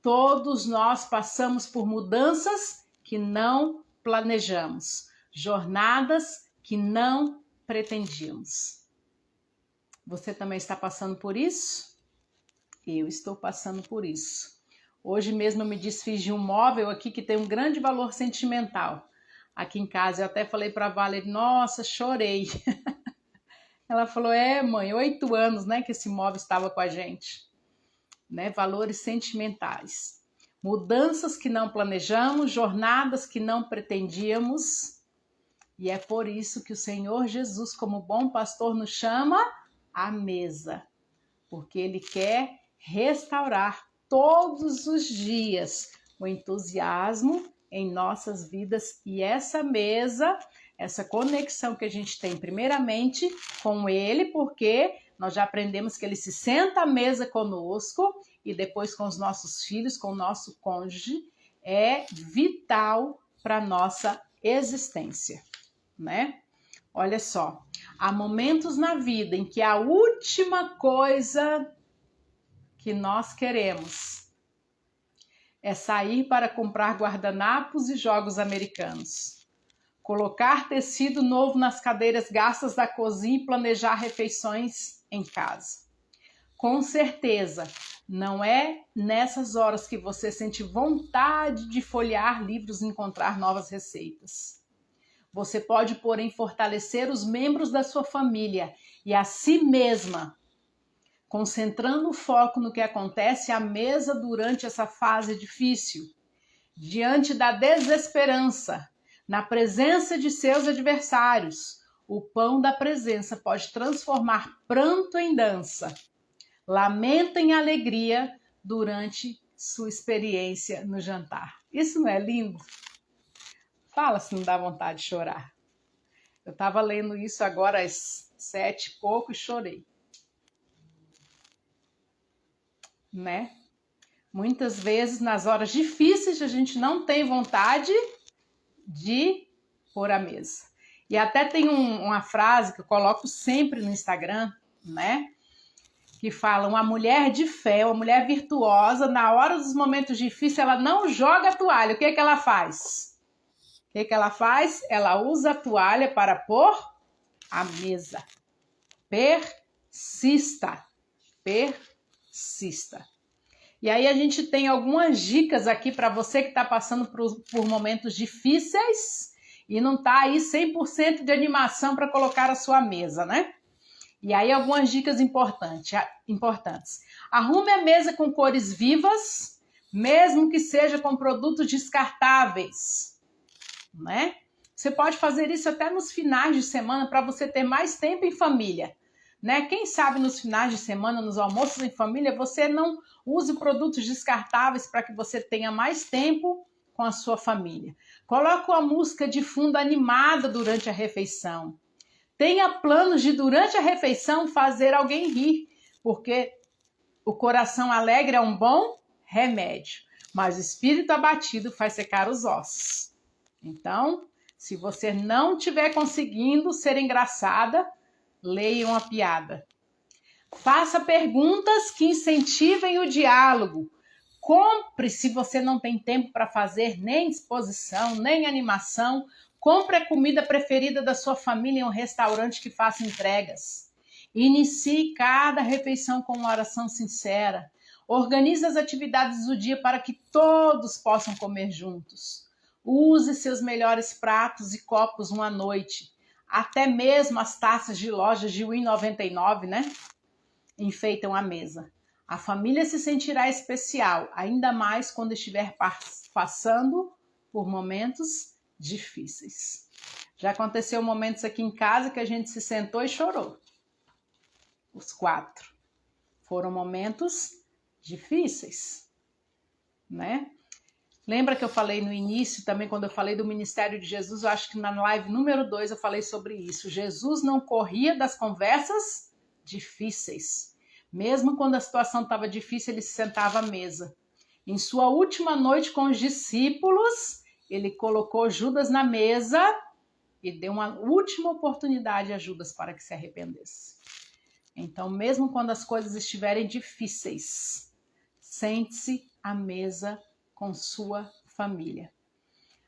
Todos nós passamos por mudanças que não planejamos, jornadas que não pretendíamos. Você também está passando por isso? Eu estou passando por isso. Hoje mesmo eu me desfiz de um móvel aqui que tem um grande valor sentimental. Aqui em casa eu até falei para a Valerie, nossa, chorei. Ela falou, mãe, 8 anos, né, que esse móvel estava com a gente. Né, valores sentimentais. Mudanças que não planejamos, jornadas que não pretendíamos. E é por isso que o Senhor Jesus, como bom pastor, nos chama à mesa. Porque Ele quer restaurar todos os dias o entusiasmo em nossas vidas. E essa mesa, essa conexão que a gente tem primeiramente com Ele, porque nós já aprendemos que Ele se senta à mesa conosco e depois com os nossos filhos, com o nosso cônjuge, é vital para a nossa existência, né? Olha só, há momentos na vida em que a última coisa que nós queremos é sair para comprar guardanapos e jogos americanos, colocar tecido novo nas cadeiras gastas da cozinha e planejar refeições em casa. Com certeza, não é nessas horas que você sente vontade de folhear livros e encontrar novas receitas. Você pode, porém, fortalecer os membros da sua família e a si mesma, concentrando o foco no que acontece à mesa durante essa fase difícil, diante da desesperança, na presença de seus adversários. O pão da presença pode transformar pranto em dança, lamento em alegria durante sua experiência no jantar. Isso não é lindo? Fala se não dá vontade de chorar. Eu estava lendo isso agora às 7 e pouco e chorei. Né? Muitas vezes, nas horas difíceis, a gente não tem vontade de pôr a mesa. E até tem uma frase que eu coloco sempre no Instagram, né? Que fala, uma mulher de fé, uma mulher virtuosa, na hora dos momentos difíceis, ela não joga a toalha. O que ela faz? O que ela faz? Ela usa a toalha para pôr a mesa. Persista. Persista. E aí a gente tem algumas dicas aqui para você que está passando por momentos difíceis e não está aí 100% de animação para colocar a sua mesa, né? E aí algumas dicas importantes. Arrume a mesa com cores vivas, mesmo que seja com produtos descartáveis, né? Você pode fazer isso até nos finais de semana para você ter mais tempo em família, né? Quem sabe nos finais de semana, nos almoços em família, você não use produtos descartáveis para que você tenha mais tempo com a sua família. Coloque uma música de fundo animada durante a refeição. Tenha planos de, durante a refeição, fazer alguém rir, porque o coração alegre é um bom remédio, mas o espírito abatido faz secar os ossos. Então, se você não estiver conseguindo ser engraçada, leia uma piada. Faça perguntas que incentivem o diálogo. Compre, se você não tem tempo para fazer nem exposição, nem animação, compre a comida preferida da sua família em um restaurante que faça entregas. Inicie cada refeição com uma oração sincera. Organize as atividades do dia para que todos possam comer juntos. Use seus melhores pratos e copos uma noite. Até mesmo as taças de lojas de R$1,99, né? Enfeitam a mesa. A família se sentirá especial, ainda mais quando estiver passando por momentos difíceis. Já aconteceu momentos aqui em casa que a gente se sentou e chorou. Os 4. Foram momentos difíceis, né? Lembra que eu falei no início também, quando eu falei do ministério de Jesus, eu acho que na live número 2 eu falei sobre isso. Jesus não corria das conversas difíceis. Mesmo quando a situação estava difícil, ele se sentava à mesa. Em sua última noite com os discípulos, ele colocou Judas na mesa e deu uma última oportunidade a Judas para que se arrependesse. Então, mesmo quando as coisas estiverem difíceis, sente-se à mesa com sua família.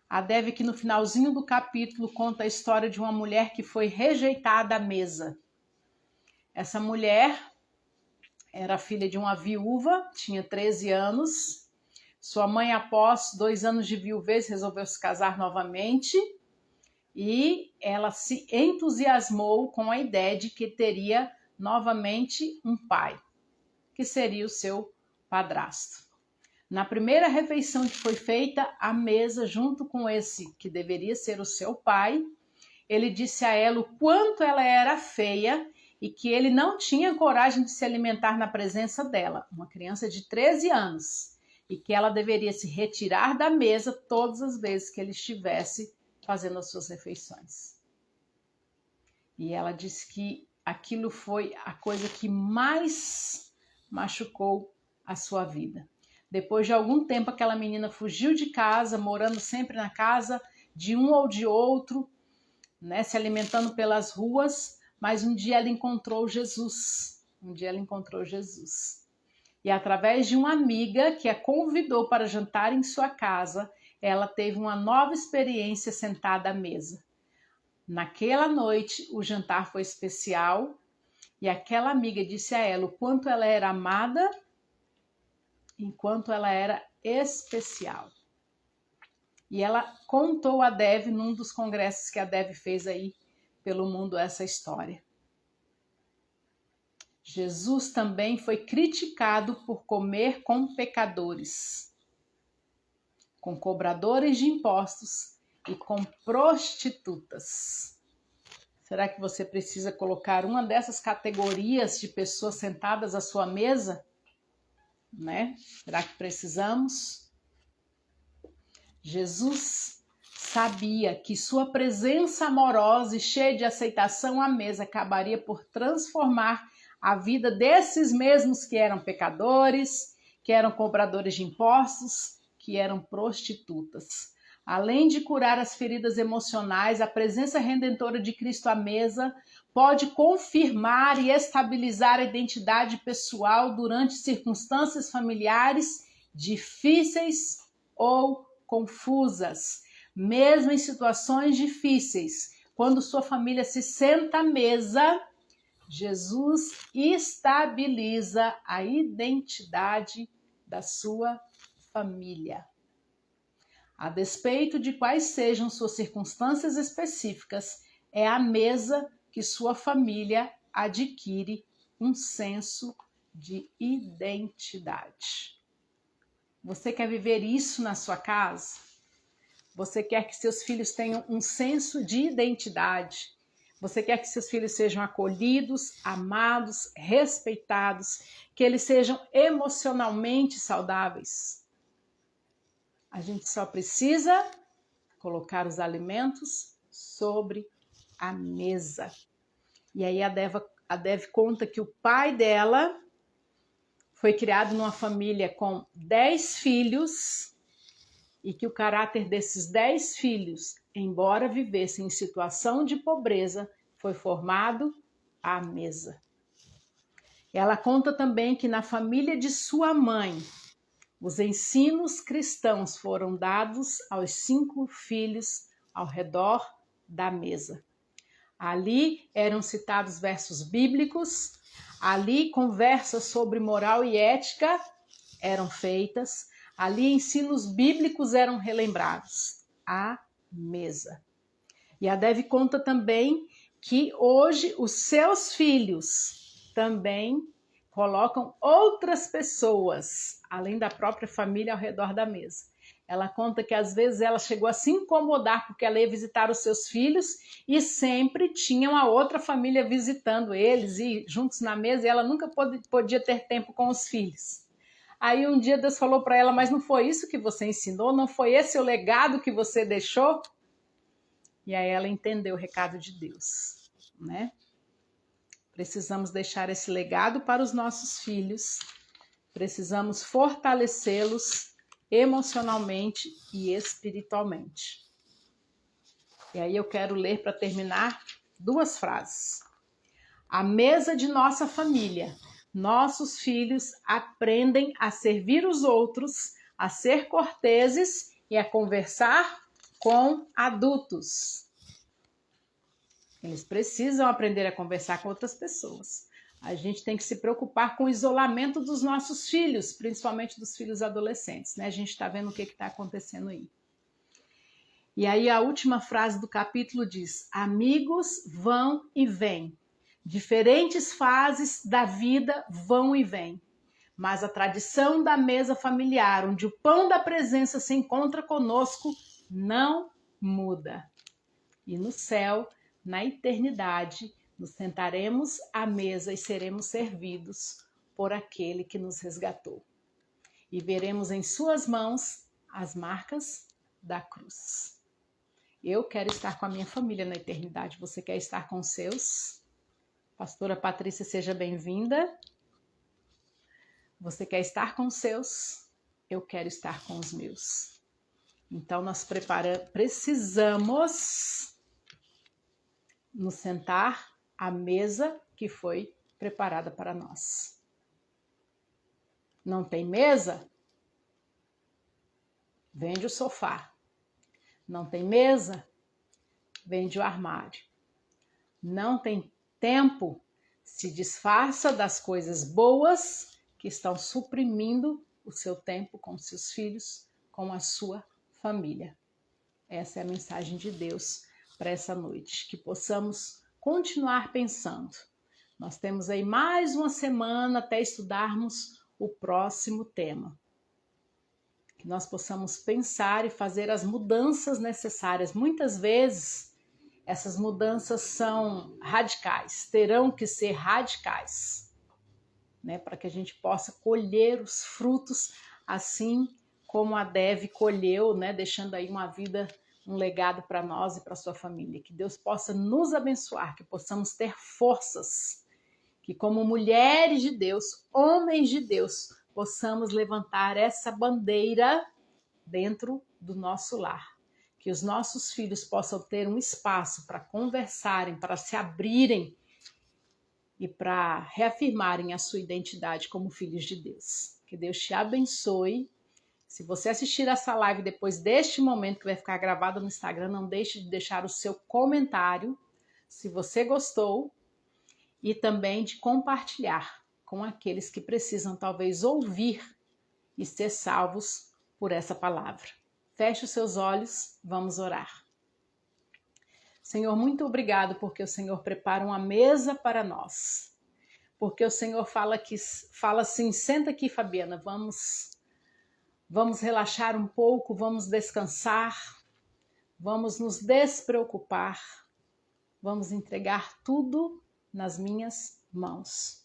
A Dev, que no finalzinho do capítulo, conta a história de uma mulher que foi rejeitada à mesa. Essa mulher era filha de uma viúva, tinha 13 anos. Sua mãe, após 2 anos de viuvez, resolveu se casar novamente e ela se entusiasmou com a ideia de que teria novamente um pai, que seria o seu padrasto. Na primeira refeição que foi feita à mesa, junto com esse que deveria ser o seu pai, ele disse a ela o quanto ela era feia e que ele não tinha coragem de se alimentar na presença dela, uma criança de 13 anos, e que ela deveria se retirar da mesa todas as vezes que ele estivesse fazendo as suas refeições. E ela disse que aquilo foi a coisa que mais machucou a sua vida. Depois de algum tempo, aquela menina fugiu de casa, morando sempre na casa de um ou de outro, né, se alimentando pelas ruas, mas um dia ela encontrou Jesus. E através de uma amiga que a convidou para jantar em sua casa, ela teve uma nova experiência sentada à mesa. Naquela noite, o jantar foi especial e aquela amiga disse a ela o quanto ela era amada, enquanto ela era especial. E ela contou a Dev num dos congressos que a Dev fez aí pelo mundo essa história. Jesus também foi criticado por comer com pecadores, com cobradores de impostos e com prostitutas. Será que você precisa colocar uma dessas categorias de pessoas sentadas à sua mesa? Né? Será que precisamos? Jesus sabia que sua presença amorosa e cheia de aceitação à mesa acabaria por transformar a vida desses mesmos que eram pecadores, que eram cobradores de impostos, que eram prostitutas. Além de curar as feridas emocionais, a presença redentora de Cristo à mesa pode confirmar e estabilizar a identidade pessoal durante circunstâncias familiares difíceis ou confusas. Mesmo em situações difíceis, quando sua família se senta à mesa, Jesus estabiliza a identidade da sua família. A despeito de quais sejam suas circunstâncias específicas, é à mesa que sua família adquire um senso de identidade. Você quer viver isso na sua casa? Você quer que seus filhos tenham um senso de identidade? Você quer que seus filhos sejam acolhidos, amados, respeitados, que eles sejam emocionalmente saudáveis? A gente só precisa colocar os alimentos sobre a mesa. E aí a Dev conta que o pai dela foi criado numa família com 10 filhos e que o caráter desses 10 filhos, embora vivessem em situação de pobreza, foi formado à mesa. Ela conta também que na família de sua mãe, os ensinos cristãos foram dados aos 5 filhos ao redor da mesa. Ali eram citados versos bíblicos, ali conversas sobre moral e ética eram feitas, ali ensinos bíblicos eram relembrados. À mesa. E a Dev conta também que hoje os seus filhos também colocam outras pessoas, além da própria família, ao redor da mesa. Ela conta que às vezes ela chegou a se incomodar porque ela ia visitar os seus filhos e sempre tinha uma outra família visitando eles e juntos na mesa, e ela nunca podia ter tempo com os filhos. Aí um dia Deus falou para ela, mas não foi isso que você ensinou? Não foi esse o legado que você deixou? E aí ela entendeu o recado de Deus, né? Precisamos deixar esse legado para os nossos filhos, precisamos fortalecê-los emocionalmente e espiritualmente. E aí eu quero ler para terminar 2 frases. À mesa de nossa família, nossos filhos aprendem a servir os outros, a ser corteses e a conversar com adultos. Eles precisam aprender a conversar com outras pessoas. A gente tem que se preocupar com o isolamento dos nossos filhos, principalmente dos filhos adolescentes, né? A gente está vendo o que está acontecendo aí. E aí a última frase do capítulo diz: amigos vão e vêm, diferentes fases da vida vão e vêm, mas a tradição da mesa familiar, onde o pão da presença se encontra conosco, não muda. E no céu, na eternidade, nos sentaremos à mesa e seremos servidos por aquele que nos resgatou. E veremos em suas mãos as marcas da cruz. Eu quero estar com a minha família na eternidade. Você quer estar com os seus? Pastora Patrícia, seja bem-vinda. Você quer estar com os seus? Eu quero estar com os meus. Então, nós precisamos nos sentar à mesa que foi preparada para nós. Não tem mesa? Vende o sofá. Não tem mesa? Vende o armário. Não tem tempo? Se disfarça das coisas boas que estão suprimindo o seu tempo com seus filhos, com a sua família. Essa é a mensagem de Deus para essa noite, que possamos continuar pensando. Nós temos aí mais uma semana até estudarmos o próximo tema. Que nós possamos pensar e fazer as mudanças necessárias. Muitas vezes, essas mudanças são radicais, terão que ser radicais, né? Para que a gente possa colher os frutos, assim como a Dev colheu, né? Deixando aí uma vida, um legado para nós e para sua família. Que Deus possa nos abençoar, que possamos ter forças, que como mulheres de Deus, homens de Deus, possamos levantar essa bandeira dentro do nosso lar. Que os nossos filhos possam ter um espaço para conversarem, para se abrirem e para reafirmarem a sua identidade como filhos de Deus. Que Deus te abençoe. Se você assistir essa live depois deste momento, que vai ficar gravado no Instagram, não deixe de deixar o seu comentário, se você gostou, e também de compartilhar com aqueles que precisam talvez ouvir e ser salvos por essa palavra. Feche os seus olhos, vamos orar. Senhor, muito obrigado porque o Senhor prepara uma mesa para nós. Porque o Senhor fala assim, senta aqui, Fabiana, vamos relaxar um pouco, vamos descansar, vamos nos despreocupar, vamos entregar tudo nas minhas mãos.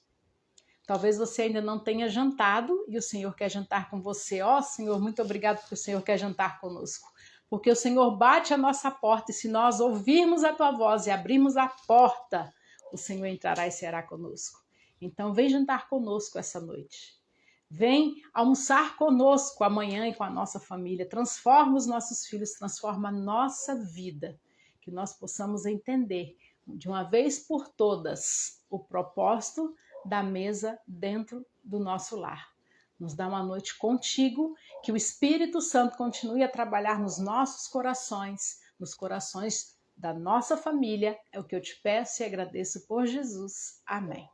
Talvez você ainda não tenha jantado e o Senhor quer jantar com você. Ó, Senhor, muito obrigado porque o Senhor quer jantar conosco. Porque o Senhor bate a nossa porta e se nós ouvirmos a tua voz e abrirmos a porta, o Senhor entrará e será conosco. Então vem jantar conosco essa noite. Vem almoçar conosco amanhã e com a nossa família. Transforma os nossos filhos, transforma a nossa vida. Que nós possamos entender de uma vez por todas o propósito da mesa dentro do nosso lar. Nos dá uma noite contigo, que o Espírito Santo continue a trabalhar nos nossos corações, nos corações da nossa família. É o que eu te peço e agradeço por Jesus. Amém.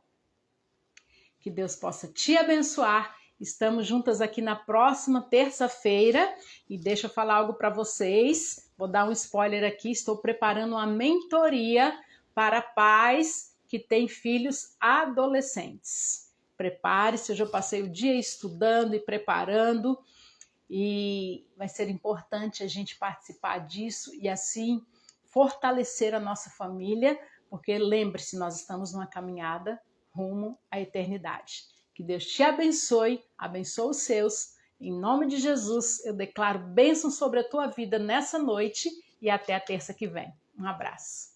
Que Deus possa te abençoar. Estamos juntas aqui na próxima terça-feira e deixa eu falar algo para vocês. Vou dar um spoiler aqui. Estou preparando uma mentoria para pais que têm filhos adolescentes. prepare-se. Hoje eu passei o dia estudando e preparando, e vai ser importante a gente participar disso e assim fortalecer a nossa família, porque lembre-se, nós estamos numa caminhada rumo à eternidade. Que Deus te abençoe, abençoe os seus. Em nome de Jesus, eu declaro bênção sobre a tua vida nessa noite e até a terça que vem. Um abraço.